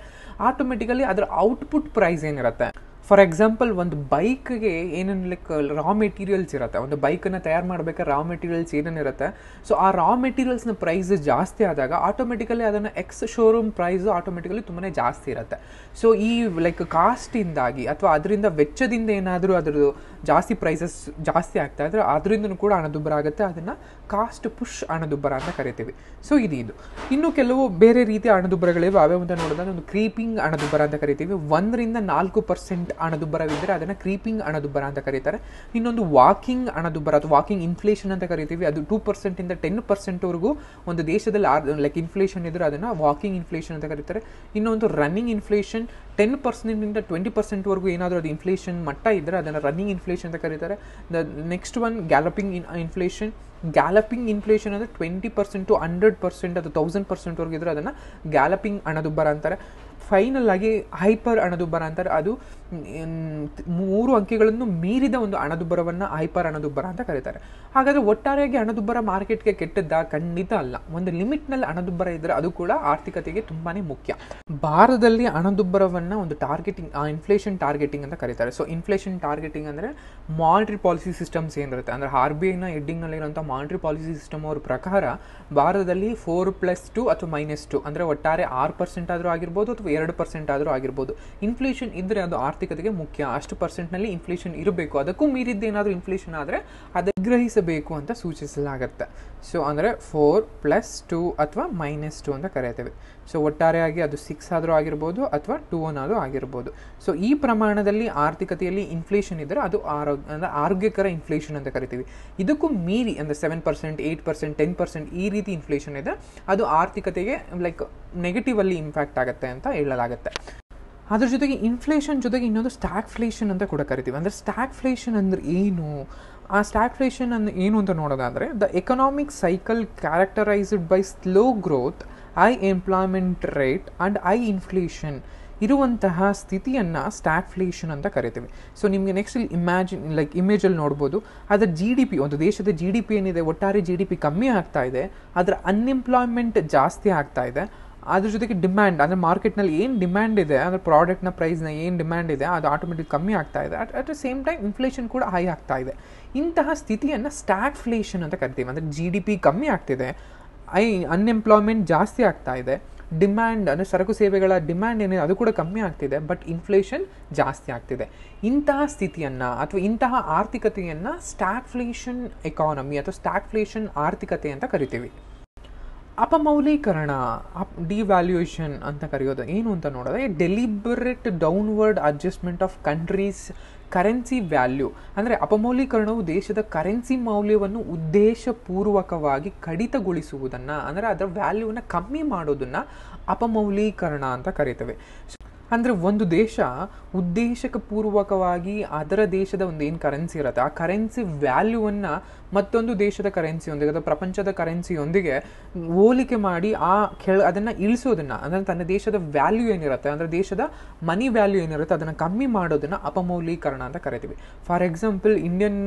ಆಟೋಮೆಟಿಕಲಿ ಅದರ ಔಟ್ಪುಟ್ ಪ್ರೈಸ್ ಏನಿರುತ್ತೆ, ಫಾರ್ ಎಕ್ಸಾಂಪಲ್ ಒಂದು ಬೈಕ್ಗೆ ಏನೇನು ಲೈಕ್ ರಾ ಮೆಟೀರಿಯಲ್ಸ್ ಇರುತ್ತೆ, ಒಂದು ಬೈಕನ್ನು ತಯಾರು ಮಾಡಬೇಕಾದ್ರೆ ರಾ ಮೆಟೀರಿಯಲ್ಸ್ ಏನೇನಿರುತ್ತೆ, ಸೊ ಆ ರಾ ಮೆಟೀರಿಯಲ್ಸ್ನ ಪ್ರೈಸ್ ಜಾಸ್ತಿ ಆದಾಗ ಆಟೋಮೆಟಿಕಲಿ ಅದನ್ನು ಎಕ್ಸ್ ಶೋರೂಮ್ ಪ್ರೈಸು ಆಟೋಮೆಟಿಕಲಿ ತುಂಬಾ ಜಾಸ್ತಿ ಇರುತ್ತೆ. ಸೊ ಈ ಲೈಕ್ ಕಾಸ್ಟಿಂದಾಗಿ ಅಥವಾ ಅದರಿಂದ ವೆಚ್ಚದಿಂದ ಏನಾದರೂ ಅದರದ್ದು ಜಾಸ್ತಿ ಪ್ರೈಸಸ್ ಜಾಸ್ತಿ ಆಗ್ತಾ ಇದ್ರೆ ಅದರಿಂದನೂ ಕೂಡ ಹಣದುಬ್ಬರ ಆಗುತ್ತೆ. ಅದನ್ನು ಕಾಸ್ಟ್ ಪುಷ್ ಹಣದುಬ್ಬರ ಅಂತ ಕರಿತೀವಿ. ಸೊ ಇದು ಇನ್ನು ಕೆಲವು ಬೇರೆ ರೀತಿಯ ಹಣದುಬ್ಬರಗಳಿವೆ. ಅವೇ ಅಂತ ನೋಡಿದ್ರೆ ಒಂದು ಕ್ರೀಪಿಂಗ್ ಹಣದುಬ್ಬರ ಅಂತ ಕರಿತೀವಿ. 1-4% ಹಣದುಬ್ಬರವಿದ್ದರೆ ಅದನ್ನು ಕ್ರೀಪಿಂಗ್ ಹಣದುಬ್ಬರ ಅಂತ ಕರೀತಾರೆ. ಇನ್ನೊಂದು ವಾಕಿಂಗ್ ಹಣದುಬ್ಬರ ಅಥವಾ ವಾಕಿಂಗ್ ಇನ್ಫ್ಲೇಷನ್ ಅಂತ ಕರಿತೀವಿ. ಅದು 2% 10%ವರೆಗೂ ಒಂದು ದೇಶದಲ್ಲಿ ಲೈಕ್ ಇನ್ಫ್ಲೇಷನ್ ಇದ್ದರೆ ಅದನ್ನು ವಾಕಿಂಗ್ ಇನ್ಫ್ಲೇಷನ್ ಅಂತ ಕರೀತಾರೆ. ಇನ್ನೊಂದು ರನ್ನಿಂಗ್ ಇನ್ಫ್ಲೇಷನ್ 10% 20%ವರೆಗೂ ಏನಾದರೂ ಅದು ಇನ್ಫ್ಲೇಷನ್ ಮಟ್ಟ ಇದ್ದರೆ ಅದನ್ನು ರನ್ನಿಂಗ್ ಇನ್ಫ್ಲೇಷನ್ ಅಂತ ಕರೀತಾರೆ. Next one galloping inflation. Galloping inflation ಅಂದರೆ 20% to 100% ಅದು 1000%ವರೆಗೂ ಇದ್ದರೆ ಅದನ್ನು ಗ್ಯಾಲಪಿಂಗ್ ಹಣದುಬ್ಬರ ಅಂತಾರೆ. ಫೈನಲ್ ಆಗಿ ಹೈಪರ್ ಹಣದುಬ್ಬರ ಅಂತಾರೆ. ಅದು 3 ಅಂಕೆಗಳನ್ನು ಮೀರಿದ ಒಂದು ಹಣದುಬ್ಬರವನ್ನು ಹೈಪರ್ ಹಣದುಬ್ಬರ ಅಂತ ಕರೀತಾರೆ. ಹಾಗಾದರೆ ಒಟ್ಟಾರೆಯಾಗಿ ಹಣದುಬ್ಬರ ಮಾರ್ಕೆಟ್ಗೆ ಕೆಟ್ಟದ್ದ? ಖಂಡಿತ ಅಲ್ಲ. ಒಂದು ಲಿಮಿಟ್ನಲ್ಲಿ ಹಣದುಬ್ಬರ ಇದ್ದರೆ ಅದು ಕೂಡ ಆರ್ಥಿಕತೆಗೆ ತುಂಬಾ ಮುಖ್ಯ. ಭಾರತದಲ್ಲಿ ಹಣದುಬ್ಬರವನ್ನು ಒಂದು ಟಾರ್ಗೆಟಿಂಗ್, ಇನ್ಫ್ಲೇಷನ್ ಟಾರ್ಗೆಟಿಂಗ್ ಅಂತ ಕರೀತಾರೆ. ಸೊ ಇನ್ಫ್ಲೇಷನ್ ಟಾರ್ಗೆಟಿಂಗ್ ಅಂದರೆ ಮಾನಿಟರಿ ಪಾಲಿಸಿ ಸಿಸ್ಟಮ್ಸ್ ಏನಿರುತ್ತೆ ಅಂದರೆ RBIನ ಹೆಡ್ಡಿಂಗ್ನಲ್ಲಿರುವಂಥ ಮಾನಿಟರಿ ಪಾಲಿಸಿ ಸಿಸ್ಟಮ್ ಅವ್ರ ಪ್ರಕಾರ ಭಾರತದಲ್ಲಿ 4+2 ಅಥವಾ -2 ಅಂದರೆ ಒಟ್ಟಾರೆ 6% ಆದರೂ ಆಗಿರ್ಬೋದು ಅಥವಾ 2% ಆದರೂ ಆಗಿರ್ಬೋದು. ಇನ್ಫ್ಲೇಷನ್ ಇದ್ದರೆ ಅದು ಆರ್ಥಿಕತೆಗೆ ಮುಖ್ಯ. ಅಷ್ಟು ಪರ್ಸೆಂಟ್ನಲ್ಲಿ ಇನ್ಫ್ಲೇಷನ್ ಇರಬೇಕು. ಅದಕ್ಕೂ ಮೀರಿದ್ದೇನಾದರೂ ಇನ್ಫ್ಲೇಷನ್ ಆದರೆ ಅದು ಗ್ರಹಿಸಬೇಕು ಅಂತ ಸೂಚಿಸಲಾಗುತ್ತೆ. ಸೊ ಅಂದರೆ 4+2 ಅಥವಾ -2 ಅಂತ ಕರೀತೇವೆ. ಸೊ ಒಟ್ಟಾರೆಯಾಗಿ ಅದು 6 ಆದರೂ ಆಗಿರ್ಬೋದು ಅಥವಾ 2 ಆದರೂ ಆಗಿರ್ಬೋದು. ಸೊ ಈ ಪ್ರಮಾಣದಲ್ಲಿ ಆರ್ಥಿಕತೆಯಲ್ಲಿ ಇನ್ಫ್ಲೇಷನ್ ಇದ್ದರೆ ಅದು ಆರೋಗ್ಯಕರ ಇನ್ಫ್ಲೇಷನ್ ಅಂತ ಕರಿತೀವಿ. ಇದಕ್ಕೂ ಮೀರಿ ಅಂದರೆ 7%, 8%, 10% ಈ ರೀತಿ ಇನ್ಫ್ಲೇಷನ್ ಇದೆ ಅದು ಆರ್ಥಿಕತೆಗೆ ಲೈಕ್ ನೆಗೆಟಿವ್ ಅಲ್ಲಿ ಇಂಪ್ಯಾಕ್ಟ್ ಆಗುತ್ತೆ ಅಂತ ಹೇಳಲಾಗುತ್ತೆ. ಅದ್ರ ಜೊತೆಗೆ ಇನ್ಫ್ಲೇಷನ್ ಜೊತೆಗೆ ಇನ್ನೊಂದು ಸ್ಟ್ಯಾಗ್ಫ್ಲೇಷನ್ ಅಂತ ಕೂಡ ಕರಿತೀವಿ. ಅಂದರೆ ಸ್ಟ್ಯಾಗ್ಫ್ಲೇಷನ್ ಅಂದರೆ ಏನು? ಆ ಸ್ಟ್ಯಾಗ್ಫ್ಲೇಷನ್ ಅನ್ನು ಏನು ಅಂತ ನೋಡೋದಾದರೆ the economic cycle characterised by slow growth, high employment rate and high inflation ಇರುವಂತಹ ಸ್ಥಿತಿಯನ್ನು ಸ್ಟ್ಯಾಗ್ಫ್ಲೇಷನ್ ಅಂತ ಕರಿತೀವಿ. ಸೊ ನಿಮಗೆ ನೆಕ್ಸ್ಟ್ ಇಮೇಜಲ್ಲಿ ನೋಡ್ಬೋದು ಅದರ GDP, ಒಂದು ದೇಶದ GDP ಏನಿದೆ ಒಟ್ಟಾರೆ GDP ಕಮ್ಮಿ ಆಗ್ತಾ ಇದೆ, ಅದರ ಅನ್ಎಂಪ್ಲಾಯ್ಮೆಂಟ್ ಜಾಸ್ತಿ ಆಗ್ತಾ ಇದೆ. ಅದ್ರ ಜೊತೆಗೆ ಡಿಮ್ಯಾಂಡ್ ಅಂದರೆ ಮಾರ್ಕೆಟ್ನಲ್ಲಿ ಏನು ಡಿಮ್ಯಾಂಡ್ ಇದೆ ಅಂದರೆ ಪ್ರಾಡಕ್ಟ್ನ ಪ್ರೈಸ್ನ ಏನು ಡಿಮ್ಯಾಂಡ್ ಇದೆ ಅದು ಆಟೋಮೆಟಿಕ್ ಕಮ್ಮಿ ಆಗ್ತಾ ಇದೆ. At the same time inflation ಕೂಡ ಹೈ ಆಗ್ತಾ ಇದೆ. ಇಂತಹ ಸ್ಥಿತಿಯನ್ನು ಸ್ಟ್ಯಾಗ್ಫ್ಲೇಷನ್ ಅಂತ ಕರಿತೀವಿ. ಅಂದರೆ GDP ಕಮ್ಮಿ ಆಗ್ತಿದೆ, ಅನ್ಎಂಪ್ಲಾಯ್ಮೆಂಟ್ ಜಾಸ್ತಿ ಆಗ್ತಾ ಇದೆ, ಡಿಮ್ಯಾಂಡ್ ಅಂದರೆ ಸರಕು ಸೇವೆಗಳ ಡಿಮ್ಯಾಂಡ್ ಏನಿದೆ ಅದು ಕೂಡ ಕಮ್ಮಿ ಆಗ್ತಿದೆ, ಬಟ್ ಇನ್ಫ್ಲೇಷನ್ ಜಾಸ್ತಿ ಆಗ್ತಿದೆ. ಇಂತಹ ಸ್ಥಿತಿಯನ್ನು ಅಥವಾ ಇಂತಹ ಆರ್ಥಿಕತೆಯನ್ನು ಸ್ಟ್ಯಾಗ್ಫ್ಲೇಷನ್ ಎಕಾನಮಿ ಅಥವಾ ಸ್ಟ್ಯಾಗ್ಫ್ಲೇಷನ್ ಆರ್ಥಿಕತೆ ಅಂತ ಕರಿತೀವಿ. ಅಪಮೌಲೀಕರಣ, ಡಿವ್ಯಾಲ್ಯೂಯೇಷನ್ ಅಂತ ಕರೆಯೋದು ಏನು ಅಂತ ನೋಡಿದ್ರೆ deliberate downward adjustment of countries currency value. ಅಂದರೆ ಅಪಮೌಲೀಕರಣವು ದೇಶದ ಕರೆನ್ಸಿ ಮೌಲ್ಯವನ್ನು ಉದ್ದೇಶಪೂರ್ವಕವಾಗಿ ಕಡಿತಗೊಳಿಸುವುದನ್ನು ಅಂದರೆ ಅದರ ವ್ಯಾಲ್ಯೂವನ್ನು ಕಮ್ಮಿ ಮಾಡೋದನ್ನು ಅಪಮೌಲೀಕರಣ ಅಂತ ಕರೀತೇವೆ. ಅಂದರೆ ಒಂದು ದೇಶ ಉದ್ದೇಶಪೂರ್ವಕವಾಗಿ ಅದರ ದೇಶದ ಒಂದು ಏನು ಕರೆನ್ಸಿ ಇರುತ್ತೆ ಆ ಕರೆನ್ಸಿ ವ್ಯಾಲ್ಯೂವನ್ನು ಮತ್ತೊಂದು ದೇಶದ ಕರೆನ್ಸಿಯೊಂದಿಗೆ ಅಥವಾ ಪ್ರಪಂಚದ ಕರೆನ್ಸಿಯೊಂದಿಗೆ ಹೋಲಿಕೆ ಮಾಡಿ ಅದನ್ನು ಇಳಿಸೋದನ್ನು ಅಂದರೆ ತನ್ನ ದೇಶದ ವ್ಯಾಲ್ಯೂ ಏನಿರುತ್ತೆ ಅಂದರೆ ದೇಶದ ಮನಿ ವ್ಯಾಲ್ಯೂ ಏನಿರುತ್ತೆ ಅದನ್ನು ಕಮ್ಮಿ ಮಾಡೋದನ್ನು ಅಪಮೌಲೀಕರಣ ಅಂತ ಕರಿತೀವಿ. ಫಾರ್ ಎಕ್ಸಾಂಪಲ್ ಇಂಡಿಯನ್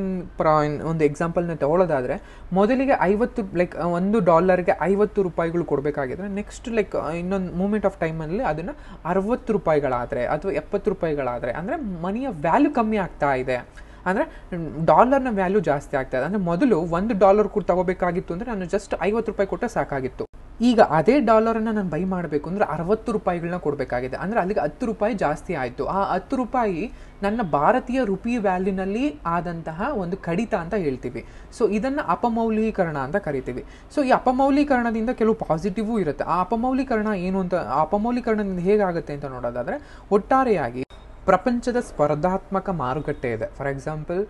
ಒಂದು ಎಕ್ಸಾಂಪಲ್ನ ತಗೊಳ್ಳೋದಾದರೆ ಮೊದಲಿಗೆ $1ಗೆ 50 ರೂಪಾಯಿಗಳು ಕೊಡಬೇಕಾಗಿದ್ರೆ ನೆಕ್ಸ್ಟ್ ಇನ್ನೊಂದು ಮೂಮೆಂಟ್ ಆಫ್ ಟೈಮಲ್ಲಿ ಅದನ್ನು 60 ರೂಪಾಯಿಗಳಾದರೆ ಅಥವಾ 70 ರೂಪಾಯಿಗಳಾದರೆ ಅಂದರೆ ಮನಿಯ ವ್ಯಾಲ್ಯೂ ಕಮ್ಮಿ ಆಗ್ತಾ ಇದೆ. ಅಂದರೆ ಡಾಲರ್ನ ವ್ಯಾಲ್ಯೂ ಜಾಸ್ತಿ ಆಗ್ತಾ ಇದೆ. ಅಂದರೆ ಮೊದಲು $1 ತಗೋಬೇಕಾಗಿತ್ತು ಅಂದರೆ ನಾನು ಜಸ್ಟ್ 50 ರೂಪಾಯಿ ಕೊಟ್ಟರೆ ಸಾಕಾಗಿತ್ತು. ಈಗ ಅದೇ ಡಾಲರನ್ನು ನಾನು ಬೈ ಮಾಡಬೇಕು ಅಂದರೆ 60 ರೂಪಾಯಿಗಳನ್ನ ಕೊಡಬೇಕಾಗಿದೆ. ಅಂದರೆ ಅಲ್ಲಿಗೆ 10 ರೂಪಾಯಿ ಜಾಸ್ತಿ ಆಯಿತು. ಆ 10 ರೂಪಾಯಿ ನನ್ನ ಭಾರತೀಯ ರುಪಿ ವ್ಯಾಲ್ಯೂನಲ್ಲಿ ಆದಂತಹ ಒಂದು ಕಡಿತ ಅಂತ ಹೇಳ್ತೀವಿ. ಸೊ ಇದನ್ನು ಅಪಮೌಲೀಕರಣ ಅಂತ ಕರಿತೀವಿ. ಸೊ ಈ ಅಪಮೌಲೀಕರಣದಿಂದ ಕೆಲವು ಪಾಸಿಟಿವೂ ಇರುತ್ತೆ. ಆ ಅಪಮೌಲೀಕರಣ ಏನು ಅಂತ, ಅಪಮೌಲೀಕರಣದಿಂದ ಹೇಗಾಗುತ್ತೆ ಅಂತ ನೋಡೋದಾದರೆ ಒಟ್ಟಾರೆಯಾಗಿ ಪ್ರಪಂಚದ ಸ್ಪರ್ಧಾತ್ಮಕ ಮಾರುಕಟ್ಟೆ ಇದೆ. ಫಾರ್ ಎಕ್ಸಾಂಪಲ್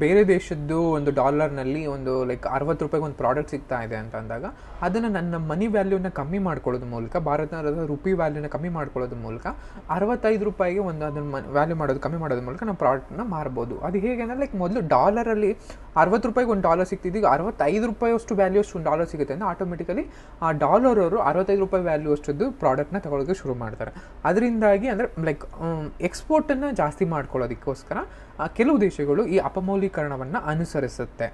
ಬೇರೆ ದೇಶದ್ದು ಒಂದು ಡಾಲರ್ನಲ್ಲಿ ಒಂದು 60 ರೂಪಾಯಿಗೆ ಒಂದು ಪ್ರಾಡಕ್ಟ್ ಸಿಗ್ತಾ ಇದೆ ಅಂತ ಅಂದಾಗ ಅದನ್ನು ನನ್ನ ಮನಿ ವ್ಯಾಲ್ಯೂನ ಕಮ್ಮಿ ಮಾಡ್ಕೊಳ್ಳೋದ್ರ ಮೂಲಕ, ಭಾರತದ ರುಪಿ ವ್ಯಾಲ್ಯೂನ ಕಮ್ಮಿ ಮಾಡ್ಕೊಳ್ಳೋದ್ರ ಮೂಲಕ 65 ರೂಪಾಯಿಗೆ ಒಂದು ಅದನ್ನು ವ್ಯಾಲ್ಯೂ ಮಾಡೋದು ಕಮ್ಮಿ ಮಾಡೋದ್ರ ಮೂಲಕ ನಾವು ಪ್ರಾಡಕ್ಟ್ನ ಮಾರ್ಬೋದು. ಅದು ಹೇಗೆ ಅಂದರೆ ಮೊದಲು ಡಾಲರಲ್ಲಿ 60 ರೂಪಾಯಿಗೆ ಒಂದು ಡಾಲರ್ ಸಿಗ್ತಿದ್ದು ಈಗ 65 ರೂಪಾಯಿ ಅಷ್ಟು ವ್ಯಾಲ್ಯೂ ಅಷ್ಟು ಒಂದು ಡಾಲರ್ ಸಿಗುತ್ತೆ ಅಂದರೆ ಆಟೋಮೆಟಿಕಲಿ ಆ ಡಾಲರ್ ಅವರು 65 ರೂಪಾಯಿ ವ್ಯಾಲ್ಯೂ ಅಷ್ಟದ್ದು ಪ್ರಾಡಕ್ಟ್ನ ತಗೊಳ್ಳೋಕೆ ಶುರು ಮಾಡ್ತಾರೆ. ಅದರಿಂದಾಗಿ ಅಂದರೆ ಎಕ್ಸ್ಪೋರ್ಟನ್ನು ಜಾಸ್ತಿ ಮಾಡ್ಕೊಳ್ಳೋದಕ್ಕೋಸ್ಕರ ಕೆಲವು ದೇಶಗಳು ಈ ಅಪಮೌಲೀಕರಣವನ್ನು ಅನುಸರಿಸುತ್ತೆ.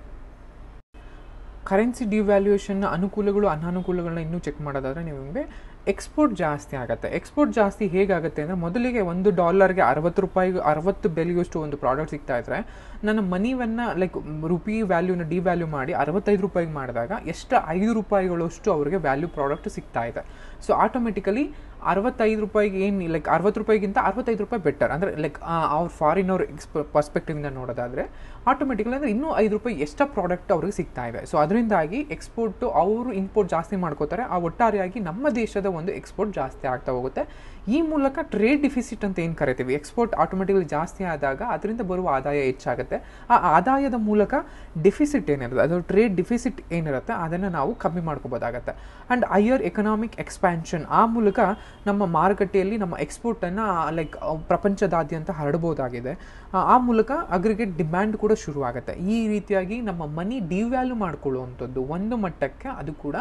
ಕರೆನ್ಸಿ ಡಿವ್ಯಾಲ್ಯೂಯೇಷನ್ನ ಅನುಕೂಲಗಳು ಅನಾನುಕೂಲಗಳನ್ನ ಇನ್ನೂ ಚೆಕ್ ಮಾಡೋದಾದರೆ ನಿಮಗೆ ಎಕ್ಸ್ಪೋರ್ಟ್ ಜಾಸ್ತಿ ಆಗುತ್ತೆ. ಎಕ್ಸ್ಪೋರ್ಟ್ ಜಾಸ್ತಿ ಹೇಗಾಗುತ್ತೆ ಅಂದರೆ, ಮೊದಲಿಗೆ $1ಗೆ 60 ರೂಪಾಯಿಗೆ 60 ಬೆಲೆಯಷ್ಟು ಒಂದು ಪ್ರಾಡಕ್ಟ್ ಸಿಗ್ತಾ ಇದ್ರೆ, ನನ್ನ ಮನಿವನ್ನು ಲೈಕ್ ರುಪಿ ವ್ಯಾಲ್ಯೂನ ಡಿವ್ಯಾಲ್ಯೂ ಮಾಡಿ 65 ರೂಪಾಯಿಗೆ ಮಾಡಿದಾಗ ಎಷ್ಟು 5 ರೂಪಾಯಿಗಳಷ್ಟು ಅವ್ರಿಗೆ ವ್ಯಾಲ್ಯೂ ಪ್ರಾಡಕ್ಟ್ ಸಿಗ್ತಾ ಇದೆ. ಸೊ ಆಟೋಮೆಟಿಕಲಿ 65 ರೂಪಾಯಿಗೆ ಏನು ಲೈಕ್ 60 ರೂಪಾಯಿಗಿಂತ 65 ರೂಪಾಯಿ ಬೆಟರ್. ಅಂದರೆ ಲೈಕ್ ಅವ್ರ ಫಾರಿನವ್ರ ಪರ್ಸ್ಪೆಕ್ಟಿವಿಂದ ನೋಡೋದಾದರೆ ಆಟೋಮೆಟಿಕಲಿ ಅಂದರೆ ಇನ್ನೂ 5 ರೂಪಾಯಿ ಎಷ್ಟ ಪ್ರಾಡಕ್ಟ್ ಅವ್ರಿಗೆ ಸಿಗ್ತಾ ಇದೆ. ಸೊ ಅದರಿಂದಾಗಿ ಎಕ್ಸ್ಪೋರ್ಟು ಅವರು ಇಂಪೋರ್ಟ್ ಜಾಸ್ತಿ ಮಾಡ್ಕೋತಾರೆ. ಆ ಒಟ್ಟಾರೆಯಾಗಿ ನಮ್ಮ ದೇಶದ ಒಂದು ಎಕ್ಸ್ಪೋರ್ಟ್ ಜಾಸ್ತಿ ಆಗ್ತಾ ಹೋಗುತ್ತೆ. ಈ ಮೂಲಕ ಟ್ರೇಡ್ ಡಿಫಿಸಿಟ್ ಅಂತ ಏನು ಕರಿತೀವಿ, ಎಕ್ಸ್ಪೋರ್ಟ್ ಆಟೋಮೆಟಿಕಲಿ ಜಾಸ್ತಿ ಆದಾಗ ಅದರಿಂದ ಬರುವ ಆದಾಯ ಹೆಚ್ಚಾಗುತ್ತೆ. ಆ ಆದಾಯದ ಮೂಲಕ ಡೆಫಿಸಿಟ್ ಏನಿರುತ್ತೆ, ಅದು ಟ್ರೇಡ್ ಡಿಫಿಸಿಟ್ ಏನಿರುತ್ತೆ ಅದನ್ನು ನಾವು ಕಮ್ಮಿ ಮಾಡ್ಕೋಬೋದಾಗತ್ತೆ. ಆ್ಯಂಡ್ ಹೈಯರ್ ಎಕನಾಮಿಕ್ ಎಕ್ಸ್ಪ್ಯಾನ್ಷನ್, ಆ ಮೂಲಕ ನಮ್ಮ ಮಾರುಕಟ್ಟೆಯಲ್ಲಿ ನಮ್ಮ ಎಕ್ಸ್ಪೋರ್ಟನ್ನು ಲೈಕ್ ಪ್ರಪಂಚದಾದ್ಯಂತ ಹರಡ್ಬೋದಾಗಿದೆ. ಆ ಮೂಲಕ ಅಗ್ರಿಗೇಟ್ ಡಿಮ್ಯಾಂಡ್ ಕೂಡ ಶುರುವಾಗುತ್ತೆ. ಈ ರೀತಿಯಾಗಿ ನಮ್ಮ ಮನಿ ಡಿವ್ಯಾಲ್ಯೂ ಮಾಡ್ಕೊಳ್ಳುವಂಥದ್ದು ಒಂದು ಮಟ್ಟಕ್ಕೆ ಅದು ಕೂಡ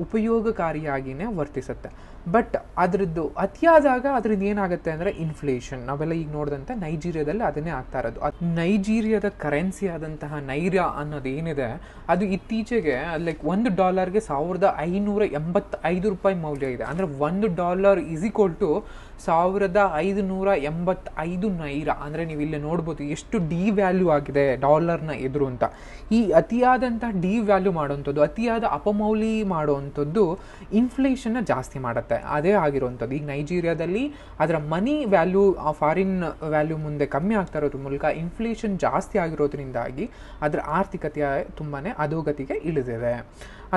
ಉಪಯೋಗಕಾರಿಯಾಗಿಯೇ ವರ್ತಿಸುತ್ತೆ. ಬಟ್ ಅದರದ್ದು ಅತಿಯಾದಾಗ ಅದರಿಂದ ಏನಾಗುತ್ತೆ ಅಂದರೆ ಇನ್ಫ್ಲೇಷನ್. ನಾವೆಲ್ಲ ಈಗ ನೋಡಿದಂತೆ ನೈಜೀರಿಯಾದಲ್ಲಿ ಅದನ್ನೇ ಆಗ್ತಾ ಇರೋದು. ನೈಜೀರಿಯಾದ ಕರೆನ್ಸಿ ಆದಂತಹ ನೈರಾ ಅನ್ನೋದು ಏನಿದೆ, ಅದು ಇತ್ತೀಚೆಗೆ ಲೈಕ್ $1ಗೆ 1585 ರೂಪಾಯಿ ಮೌಲ್ಯ ಇದೆ. ಅಂದರೆ $1 ಈಸ್ ಈಕ್ವಲ್ ಟು 1585 ನೈರಾ. ಅಂದರೆ ನೀವು ಇಲ್ಲಿ ನೋಡ್ಬೋದು ಎಷ್ಟು ಡಿವ್ಯಾಲ್ಯೂ ಆಗಿದೆ ಡಾಲರ್ನ ಎದುರು ಅಂತ. ಈ ಅತಿಯಾದಂಥ ಡಿವ್ಯಾಲ್ಯೂ ಮಾಡೋವಂಥದ್ದು, ಅತಿಯಾದ ಅಪಮೌಲ್ಯ ಮಾಡೋವಂಥದ್ದು ಇನ್ಫ್ಲೇಷನ್ನ ಜಾಸ್ತಿ ಮಾಡುತ್ತೆ. ಅದೇ ಆಗಿರುವಂಥದ್ದು. ಈಗ ನೈಜೀರಿಯಾದಲ್ಲಿ ಅದರ ಮನಿ ವ್ಯಾಲ್ಯೂ ಫಾರಿನ್ ವ್ಯಾಲ್ಯೂ ಮುಂದೆ ಕಮ್ಮಿ ಆಗ್ತಾ ಇರೋದ್ರ ಮೂಲಕ ಇನ್ಫ್ಲೇಷನ್ ಜಾಸ್ತಿ ಆಗಿರೋದ್ರಿಂದಾಗಿ ಅದರ ಆರ್ಥಿಕತೆಯ ತುಂಬಾ ಅಧೋಗತಿಗೆ ಇಳಿದಿದೆ.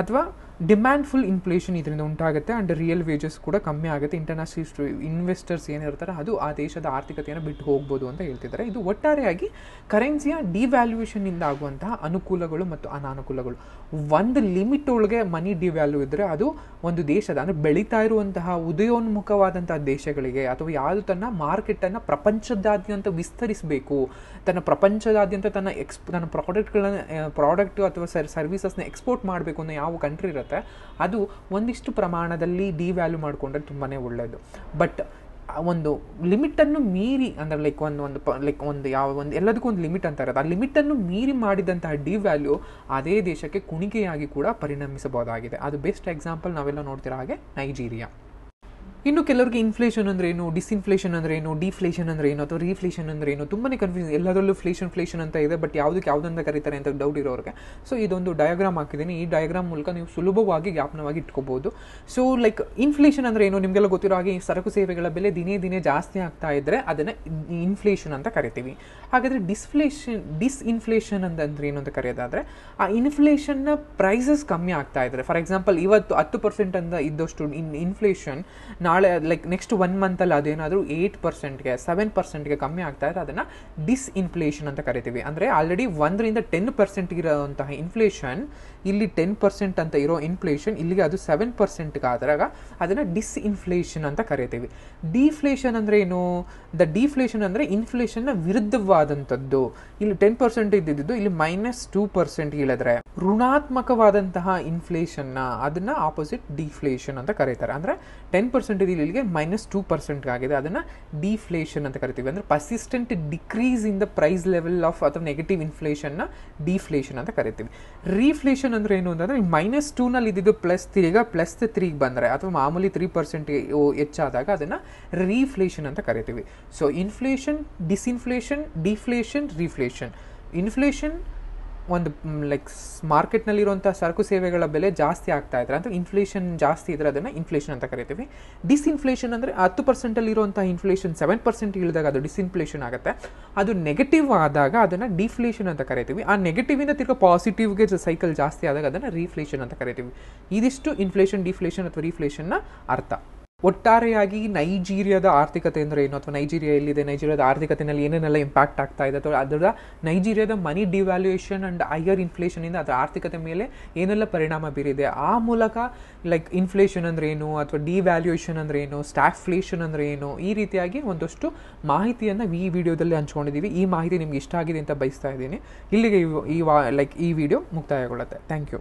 ಅಥವಾ ಡಿಮ್ಯಾಂಡ್ ಫುಲ್ ಇನ್ಫ್ಲೇಷನ್ ಇದರಿಂದ ಉಂಟಾಗುತ್ತೆ. ಆ್ಯಂಡ್ ರಿಯಲ್ ವೇಜಸ್ ಕೂಡ ಕಮ್ಮಿ ಆಗುತ್ತೆ. ಇಂಟರ್ನ್ಯಾಷನಲ್ ಇನ್ವೆಸ್ಟರ್ಸ್ ಏನಿರ್ತಾರೆ ಅದು ಆ ದೇಶದ ಆರ್ಥಿಕತೆಯನ್ನು ಬಿಟ್ಟು ಹೋಗ್ಬೋದು ಅಂತ ಹೇಳ್ತಿದ್ದಾರೆ. ಇದು ಒಟ್ಟಾರೆಯಾಗಿ ಕರೆನ್ಸಿಯ ಡಿವ್ಯಾಲ್ಯೂಯೇಷನ್ನಿಂದ ಆಗುವಂತಹ ಅನುಕೂಲಗಳು ಮತ್ತು ಅನಾನುಕೂಲಗಳು. ಒಂದು ಲಿಮಿಟ್ ಒಳಗೆ ಮನಿ ಡಿವ್ಯಾಲ್ಯೂ ಇದ್ದರೆ ಅದು ಒಂದು ದೇಶದ ಅಂದರೆ ಬೆಳೀತಾ ಇರುವಂತಹ ಉದಯೋನ್ಮುಖವಾದಂತಹ ದೇಶಗಳಿಗೆ ಅಥವಾ ಯಾವುದು ತನ್ನ ಮಾರ್ಕೆಟನ್ನು ಪ್ರಪಂಚದಾದ್ಯಂತ ವಿಸ್ತರಿಸಬೇಕು, ತನ್ನ ಪ್ರಪಂಚದಾದ್ಯಂತ ತನ್ನ ಪ್ರಾಡಕ್ಟ್ ಅಥವಾ ಸರ್ವಿಸಸ್ನ ಎಕ್ಸ್ಪೋರ್ಟ್ ಮಾಡಬೇಕು ಅನ್ನೋ ಯಾವ ಕಂಟ್ರಿ ಇರುತ್ತೆ ಅದು ಒಂದಿಷ್ಟು ಪ್ರಮಾಣದಲ್ಲಿ ಡಿವ್ಯಾಲ್ಯೂ ಮಾಡಿಕೊಂಡ್ರೆ ತುಂಬಾ ಒಳ್ಳೆಯದು. ಬಟ್ ಒಂದು ಲಿಮಿಟನ್ನು ಮೀರಿ ಅಂದರೆ ಲೈಕ್ ಒಂದು ಎಲ್ಲದಕ್ಕೂ ಒಂದು ಲಿಮಿಟ್ ಅಂತ ಇರೋದು. ಆ ಲಿಮಿಟನ್ನು ಮೀರಿ ಮಾಡಿದಂತಹ ಡಿವ್ಯಾಲ್ಯೂ ಅದೇ ದೇಶಕ್ಕೆ ಕುಣಿಕೆಯಾಗಿ ಕೂಡ ಪರಿಣಮಿಸಬಹುದಾಗಿದೆ. ಅದು ಬೆಸ್ಟ್ ಎಕ್ಸಾಂಪಲ್ ನಾವೆಲ್ಲ ನೋಡ್ತಿರೋ ಹಾಗೆ ನೈಜೀರಿಯಾ. ಇನ್ನು ಕೆಲವರಿಗೆ ಇನ್ಫ್ಲೇಷನ್ ಅಂದ್ರೆ ಏನು, ಡಿಸ್ಇನ್ಫ್ಲೇಷನ್ ಅಂದ್ರೆ ಏನು, ಡಿಫ್ಲೇಷನ್ ಅಂದ್ರೆ ಏನು ಅಥವಾ ರೀಫ್ಲೇಷನ್ ಅಂದ್ರೆ ಏನು ತುಂಬಾ ಕನ್ಫ್ಯೂಷನ್. ಎಲ್ಲದರಲ್ಲೂ ಫ್ಲೇಷನ್ ಅಂತ ಇದೆ, ಬಟ್ ಯಾವುದಂತ ಕರೀತಾರೆ ಅಂತ ಡೌಟ್ ಇರೋರಿಗೆ ಸೊ ಇದೊಂದು ಡಯಾಗ್ರಾಮ್ ಹಾಕಿದ್ದೀನಿ. ಈ ಡಯಾಗ್ರಾಮ್ ಮೂಲಕ ನೀವು ಸುಲಭವಾಗಿ ಜ್ಞಾಪನವಾಗಿ ಇಟ್ಕೋಬಹುದು. ಸೊ ಲೈಕ್ ಇನ್ಫ್ಲೇಷನ್ ಅಂದ್ರೆ ಏನು ನಿಮಗೆಲ್ಲ ಗೊತ್ತಿರೋ ಹಾಗೆ, ಸರಕು ಸೇವೆಗಳ ಬೆಲೆ ದಿನೇ ಜಾಸ್ತಿ ಆಗ್ತಾ ಇದ್ರೆ ಅದನ್ನ ಇನ್ಫ್ಲೇಷನ್ ಅಂತ ಕರಿತೀವಿ. ಹಾಗಾದ್ರೆ ಡಿಸ್ಇನ್ಫ್ಲೇಷನ್ ಅಂದ್ರೆ ಏನು ಅಂತ ಕರೆಯೋದಾದ್ರೆ, ಆ ಇನ್ಫ್ಲೇಷನ್ನ ಪ್ರೈಸಸ್ ಕಮ್ಮಿ ಆಗ್ತಾ ಇದ್ರೆ, ಫಾರ್ ಎಕ್ಸಾಂಪಲ್ ಇವತ್ತು 10% ಅಂತ ಇದ್ದಷ್ಟು ಇನ್ಫ್ಲೇಷನ್ ನಾಳೆ ಲೈಕ್ ನೆಕ್ಸ್ಟ್ 1 ಮಂತಲ್ಲಿ ಅದೇನಾದರೂ 8%ಗೆ 7%ಗೆ ಕಮ್ಮಿ ಆಗ್ತಾ ಇದ್ರೆ ಅದನ್ನು ಡಿಸ್ಇನ್ಫ್ಲೇಷನ್ ಅಂತ ಕರಿತೀವಿ. ಅಂದರೆ ಆಲ್ರೆಡಿ 1ರಿಂದ 10% ಇರೋಂತಹ ಇನ್ಫ್ಲೇಷನ್ ಇಲ್ಲಿ 10% ಅಂತ ಇರೋ ಇನ್ಫ್ಲೇಷನ್ ಇಲ್ಲಿಗೆ ಅದು 7%ಗೆ ಆದಾಗ ಅದನ್ನು ಡಿಸ್ಇನ್ಫ್ಲೇಷನ್ ಅಂತ ಕರಿತೀವಿ. ಡಿಫ್ಲೇಷನ್ ಅಂದರೆ ಏನು? ಡಿಫ್ಲೇಷನ್ ಅಂದರೆ ಇನ್ಫ್ಲೇಷನ್ನ ವಿರುದ್ಧವಾದಂಥದ್ದು. ಇಲ್ಲಿ 10% ಇದ್ದಿದ್ದು ಇಲ್ಲಿ -2% ಇಳಿದ್ರೆ ಋಣಾತ್ಮಕವಾದಂತಹ ಇನ್ಫ್ಲೇಷನ್ನ ಅದನ್ನು ಆಪೋಸಿಟ್ ಡಿಫ್ಲೇಷನ್ ಅಂತ ಕರೀತಾರೆ. ಅಂದರೆ 10% ಇಲ್ಲಿಗೆ -2% ಆಗಿದೆ, ಅದನ್ನು ಡಿಫ್ಲೇಷನ್ ಅಂತ ಕರಿತೀವಿ. ಅಂದರೆ persistent decrease in the price level of ಅಥವಾ ನೆಗೆಟಿವ್ ಇನ್ಫ್ಲೇಷನ್ನ ಡಿಫ್ಲೇಷನ್ ಅಂತ ಕರಿತೀವಿ. ರೀಫ್ಲೇಷನ್ ಅಂದ್ರೆ ಏನು ಅಂತಂದರೆ -2ನಲ್ಲಿ ಇದ್ದಿದ್ದು +3ಗೆ ಬಂದರೆ ಅಥವಾ ಮಾಮೂಲಿ 3% ಹೆಚ್ಚಾದಾಗ ಅದನ್ನು ರೀಫ್ಲೇಷನ್ ಅಂತ ಕರಿತೀವಿ. So inflation, disinflation, deflation, reflation. Inflation ಒಂದು ಲೈಕ್ ಮಾರ್ಕೆಟ್ನಲ್ಲಿರುವಂಥ ಸರಕು ಸೇವೆಗಳ ಬೆಲೆ ಜಾಸ್ತಿ ಆಗ್ತಾ ಇದ್ರೆ ಅಂದರೆ ಇನ್ಫ್ಲೇಷನ್ ಜಾಸ್ತಿ ಇದ್ರೆ ಅದನ್ನು ಇನ್ಫ್ಲೇಷನ್ ಅಂತ ಕರಿತೀವಿ. ಡಿಸ್ಇನ್ಫ್ಲೇಷನ್ ಅಂದರೆ 10%ಅಲ್ಲಿರುವಂಥ ಇನ್ಫ್ಲೇಷನ್ 7% ಇಳಿದಾಗ ಅದು ಡಿಸ್ಇನ್ಫ್ಲೇಷನ್ ಆಗುತ್ತೆ. ಅದು ನೆಗೆಟಿವ್ ಆದಾಗ ಅದನ್ನು ಡಿಫ್ಲೇಷನ್ ಅಂತ ಕರಿತೀವಿ. ಆ ನೆಗೆಟಿವಿಂದ ತಿರ್ಗ ಪಾಸಿಟಿವ್ಗೆ ಸೈಕಲ್ ಜಾಸ್ತಿ ಆದಾಗ ಅದನ್ನು ರೀಫ್ಲೇಷನ್ ಅಂತ ಕರಿತೀವಿ. ಇದಿಷ್ಟು ಇನ್ಫ್ಲೇಷನ್, ಡಿಫ್ಲೇಷನ್ ಅಥವಾ ರೀಫ್ಲೇಷನ್ನ ಅರ್ಥ. ಒಟ್ಟಾರೆಯಾಗಿ ನೈಜೀರಿಯಾದ ಆರ್ಥಿಕತೆ ಅಂದರೆ ಏನು ಅಥವಾ ನೈಜೀರಿಯಾ ಎಲ್ಲಿದೆ, ನೈಜೀರಿಯಾದ ಆರ್ಥಿಕತೆಯಲ್ಲಿ ಏನೇನೆಲ್ಲ ಇಂಪ್ಯಾಕ್ಟ್ ಆಗ್ತಾ ಇದೆ ಅಥವಾ ಅದರ ನೈಜೀರಿಯಾದ ಮನಿ ಡಿವ್ಯಾಲ್ಯೂಯೇಷನ್ ಆ್ಯಂಡ್ ಹೈಯರ್ ಇನ್ಫ್ಲೇಷನಿಂದ ಅದರ ಆರ್ಥಿಕತೆ ಮೇಲೆ ಏನೆಲ್ಲ ಪರಿಣಾಮ ಬೀರಿದೆ, ಆ ಮೂಲಕ ಲೈಕ್ ಇನ್ಫ್ಲೇಷನ್ ಅಂದರೆ ಏನು ಅಥವಾ ಡಿವ್ಯಾಲ್ಯೂಯೇಷನ್ ಅಂದರೆ ಏನು, ಸ್ಟಾಗ್ಫ್ಲೇಷನ್ ಅಂದರೆ ಏನು, ಈ ರೀತಿಯಾಗಿ ಒಂದಷ್ಟು ಮಾಹಿತಿಯನ್ನು ಈ ವಿಡಿಯೋದಲ್ಲಿ ಹಂಚ್ಕೊಂಡಿದ್ದೀವಿ. ಈ ಮಾಹಿತಿ ನಿಮ್ಗೆ ಇಷ್ಟ ಆಗಿದೆ ಅಂತ ಬಯಸ್ತಾ ಇದ್ದೀನಿ. ಇಲ್ಲಿಗೆ ಈ ವಿಡಿಯೋ ಮುಕ್ತಾಯಗೊಳ್ಳುತ್ತೆ. Thank you.